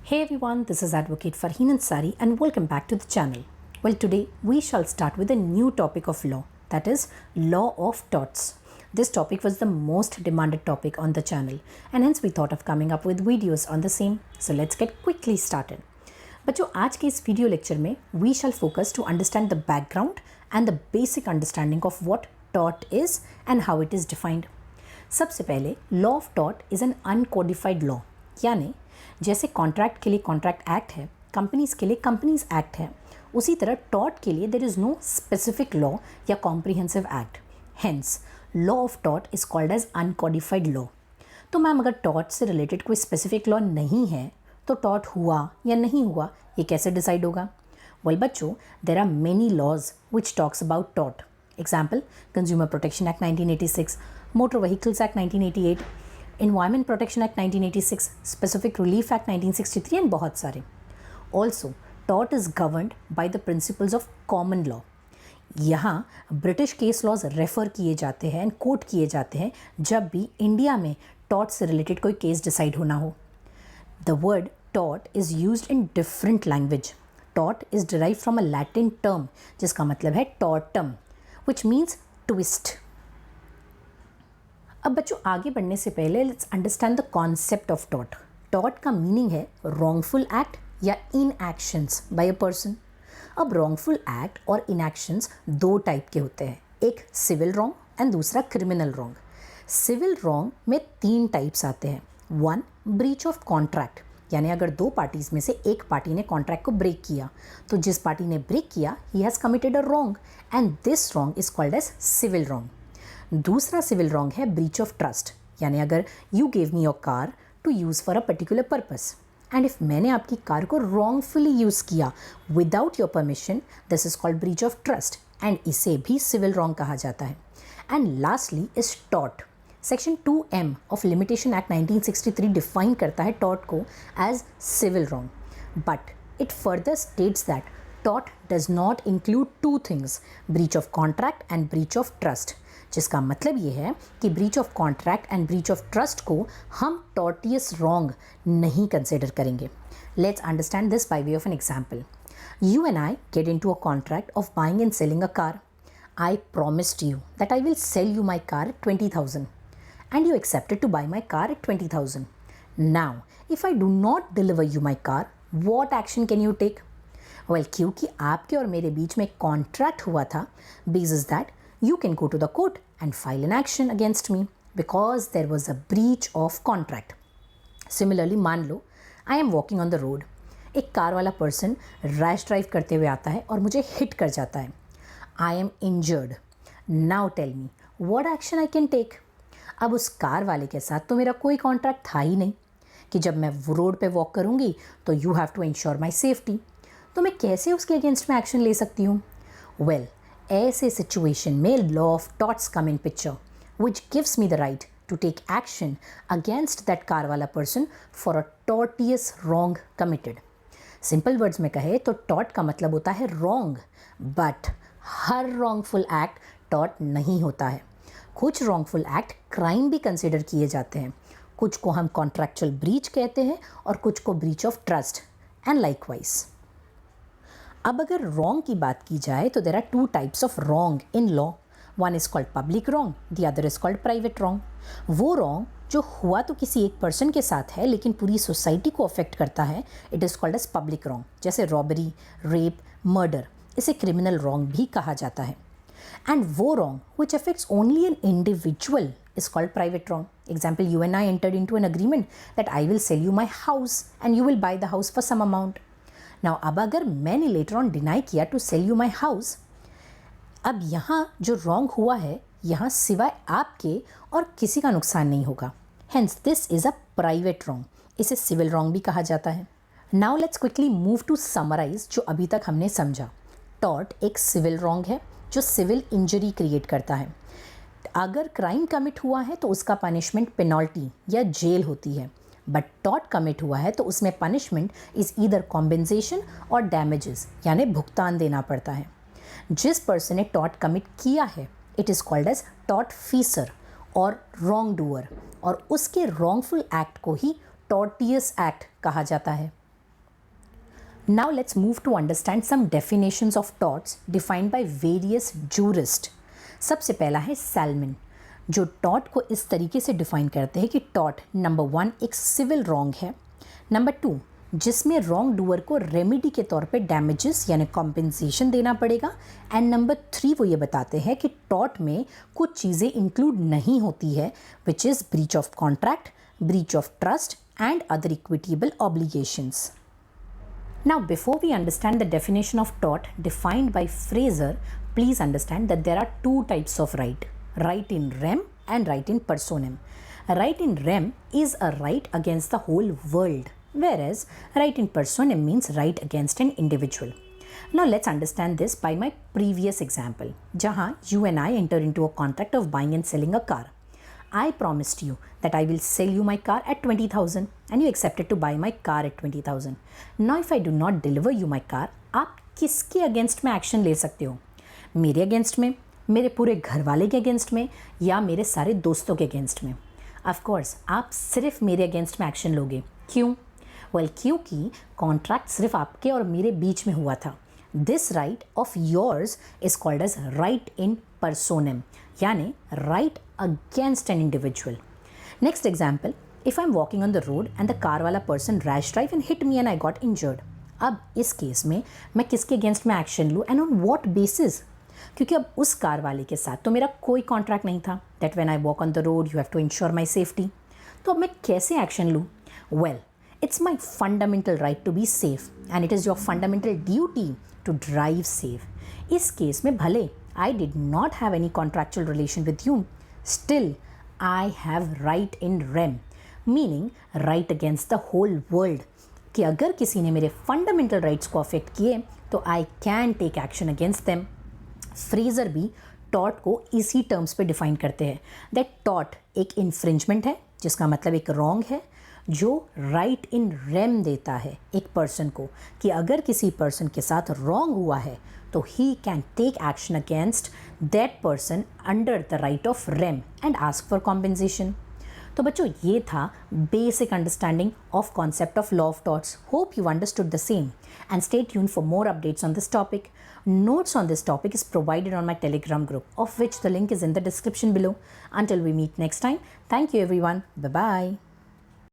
Hey everyone, this is Advocate Farheen Ansari and welcome back to the channel. Well, today we shall start with a new topic of law, that is law of torts. This topic was the most demanded topic on the channel and hence we thought of coming up with videos on the same. So let's get quickly started. बच्चों, आज के इस video lecture में we shall focus to understand the background and the basic understanding of what tort is and how it is defined. सबसे पहले law of tort is an uncodified law, यानी जैसे contract के लिए कॉन्ट्रैक्ट एक्ट है, companies के लिए companies act है, उसी तरह टॉर्ट के लिए there is no specific law या comprehensive act. Hence law of tort is called as uncodified law. तो मैम अगर टॉर्ट से रिलेटेड कोई स्पेसिफिक लॉ नहीं है तो टॉर्ट हुआ या नहीं हुआ ये कैसे डिसाइड होगा? वेल बच्चों, there are many laws which talks about tort. Example, consumer protection act 1986, motor vehicles act 1988, environment protection act 1986, specific relief act 1963 and बहुत सारे. Also tort is governed by the principles of common law. यहाँ British case laws refer किए जाते हैं and quote किए जाते हैं जब भी इंडिया में टॉर्ट से रिलेटेड कोई केस डिसाइड होना हो. The word tort is used in different language. Tort is derived from a Latin term जिसका मतलब है tortum, which means twist. अब बच्चों आगे बढ़ने से पहले let's understand the concept of tort. Tort का meaning है wrongful act या inactions by a person. अब wrongful act और inactions दो टाइप के होते हैं, एक civil wrong and दूसरा criminal wrong. Civil wrong में तीन टाइप्स आते हैं. वन, breach of contract, यानी अगर दो पार्टीज़ में से एक पार्टी ने कॉन्ट्रैक्ट को ब्रेक किया तो जिस पार्टी ने ब्रेक किया ही has committed a wrong and this wrong is called as civil wrong. दूसरा सिविल रॉन्ग है ब्रीच ऑफ ट्रस्ट, यानी अगर you gave me your car to use for a particular purpose and if मैंने आपकी car को wrongfully use किया without your permission, this is called breach of trust and इसे भी civil wrong कहा जाता है. And lastly is tort. Section 2M of limitation act 1963 define करता है टॉर्ट को as civil wrong, but it further states that tort does not include two things, breach of contract and breach of trust. जिसका मतलब ये है कि breach of contract and breach of trust को हम टॉर्टियस रॉन्ग नहीं consider करेंगे. Let's understand this by way of an example. You and I get in to a contract of buying and selling a car. I promised you that I will sell you my car at 20,000. and you accepted to buy my car at 20,000. Now, if I do not deliver you my car, what action can you take? Well, क्योंकि आपके और मेरे बीच में contract हुआ था, basis that you can go to the court and file an action against me because there was a breach of contract. Similarly, मान लो I am walking on the road. एक car वाला पर्सन रैश ड्राइव करते हुए आता है और मुझे hit कर जाता है. I am injured. Now tell me, what action I can take? अब उस कार वाले के साथ तो मेरा कोई कॉन्ट्रैक्ट था ही नहीं कि जब मैं रोड पे वॉक करूँगी तो you have to ensure my safety, तो मैं कैसे उसके अगेंस्ट में एक्शन ले सकती हूँ? वेल, ऐसे सिचुएशन में law of torts come in picture which gives me the right to take action against that car वाला person for a tortious wrong committed. Simple words में कहे तो टॉर्ट का मतलब होता है रॉन्ग, बट हर रॉन्गफुल एक्ट टॉर्ट नहीं होता है. कुछ रॉन्गफुल एक्ट क्राइम भी कंसिडर किए जाते हैं, कुछ को हम कॉन्ट्रैक्चुअल ब्रीच कहते हैं और कुछ को breach of trust and likewise. अब अगर रॉन्ग की बात की जाए तो there are two types of wrong in law. One is called public wrong, the other is called private wrong. वो रॉन्ग जो हुआ तो किसी एक पर्सन के साथ है लेकिन पूरी सोसाइटी को अफेक्ट करता है, it is called as public wrong. जैसे रॉबरी, रेप, मर्डर, इसे क्रिमिनल रॉन्ग भी कहा जाता है. And वो wrong which affects only an individual is called private wrong. Example, you and I entered into an agreement that I will sell you my house and you will buy the house for some amount. Now, अब अगर मैंने later on deny किया to sell you my house, अब यहाँ जो wrong हुआ है यहाँ सिवाय आपके और किसी का नुकसान नहीं होगा. Hence, this is a private wrong. इसे civil wrong भी कहा जाता है. Now, let's quickly move to summarize जो अभी तक हमने समझा. Tort एक civil wrong है जो सिविल इंजरी क्रिएट करता है. अगर क्राइम कमिट हुआ है तो उसका पनिशमेंट पेनल्टी या जेल होती है, बट टॉर्ट कमिट हुआ है तो उसमें पनिशमेंट इज़ ईदर कॉम्पेंसेशन और डैमेजेस, यानी भुगतान देना पड़ता है. जिस पर्सन ने टॉर्ट कमिट किया है it is called as tortfeasor और रॉन्ग डूअर, और उसके रॉन्गफुल एक्ट को ही टॉर्टियस एक्ट कहा जाता है. Now let's move to understand some definitions of torts defined by various jurists. सबसे पहला है सैलमन, जो टॉट को इस तरीके से डिफाइन करते हैं कि टॉट नंबर 1 एक सिविल रॉन्ग है, नंबर 2 जिसमें रॉन्ग डूअर को रेमेडी के तौर पे डैमेजेस यानी कॉम्पेंसेशन देना पड़ेगा, एंड नंबर 3 वो ये बताते हैं कि टॉट में कुछ चीज़ें इंक्लूड नहीं होती है, which is breach of contract, breach of trust and other equitable obligations. Now, before we understand the definition of tort defined by Fraser, please understand that there are two types of right: right in rem and right in personam. Right in rem is a right against the whole world, whereas right in personam means right against an individual. Now let's understand this by my previous example, jahan you and I enter into a contract of buying and selling a car. I promised you that I will sell you my car at 20,000 and you accepted to buy my car at 20,000. Now if I do not deliver you my car, आप किसके against में action ले सकते हो? मेरे against में, मेरे पूरे घर वाले के अगेंस्ट में, या मेरे सारे दोस्तों के अगेंस्ट में? ऑफ कोर्स आप सिर्फ मेरे अगेंस्ट में एक्शन लोगे। क्यों? वेल, क्योंकि कॉन्ट्रैक्ट सिर्फ आपके और मेरे बीच में हुआ था। This right of yours is called as right in personam, यानी right against an individual. Next example, if I'm walking on the road and the car वाला person rash drive and hit me and I got injured. अब इस case में मैं किसके against में action लूँ and on what basis? क्योंकि अब उस कार वाले के साथ तो मेरा कोई कॉन्ट्रैक्ट नहीं था that when I walk on the road you have to ensure my safety. तो अब मैं कैसे एक्शन लूँ? Well, it's my fundamental right to be safe and it is your fundamental duty to drive safe. इस case में भले I did not have any contractual relation with you, still I have right in rem, meaning right against the whole world, कि अगर किसी ने मेरे fundamental rights को affect किए तो I can take action against them. Fraser भी टॉट को इसी टर्म्स पे डिफाइन करते हैं दैट टॉट एक इन्फ्रिंजमेंट है, जिसका मतलब एक रॉन्ग है, जो राइट इन रेम देता है एक पर्सन को कि अगर किसी पर्सन के साथ रॉन्ग हुआ है तो he can take action against that person under the right of rem and ask for compensation. तो बच्चों, ये था basic understanding of concept of law of torts. Hope you understood the same and stay tuned for more updates on this topic. Notes on this topic is provided on my Telegram group, of which the link is in the description below. Until we meet next time, thank you everyone. Bye bye.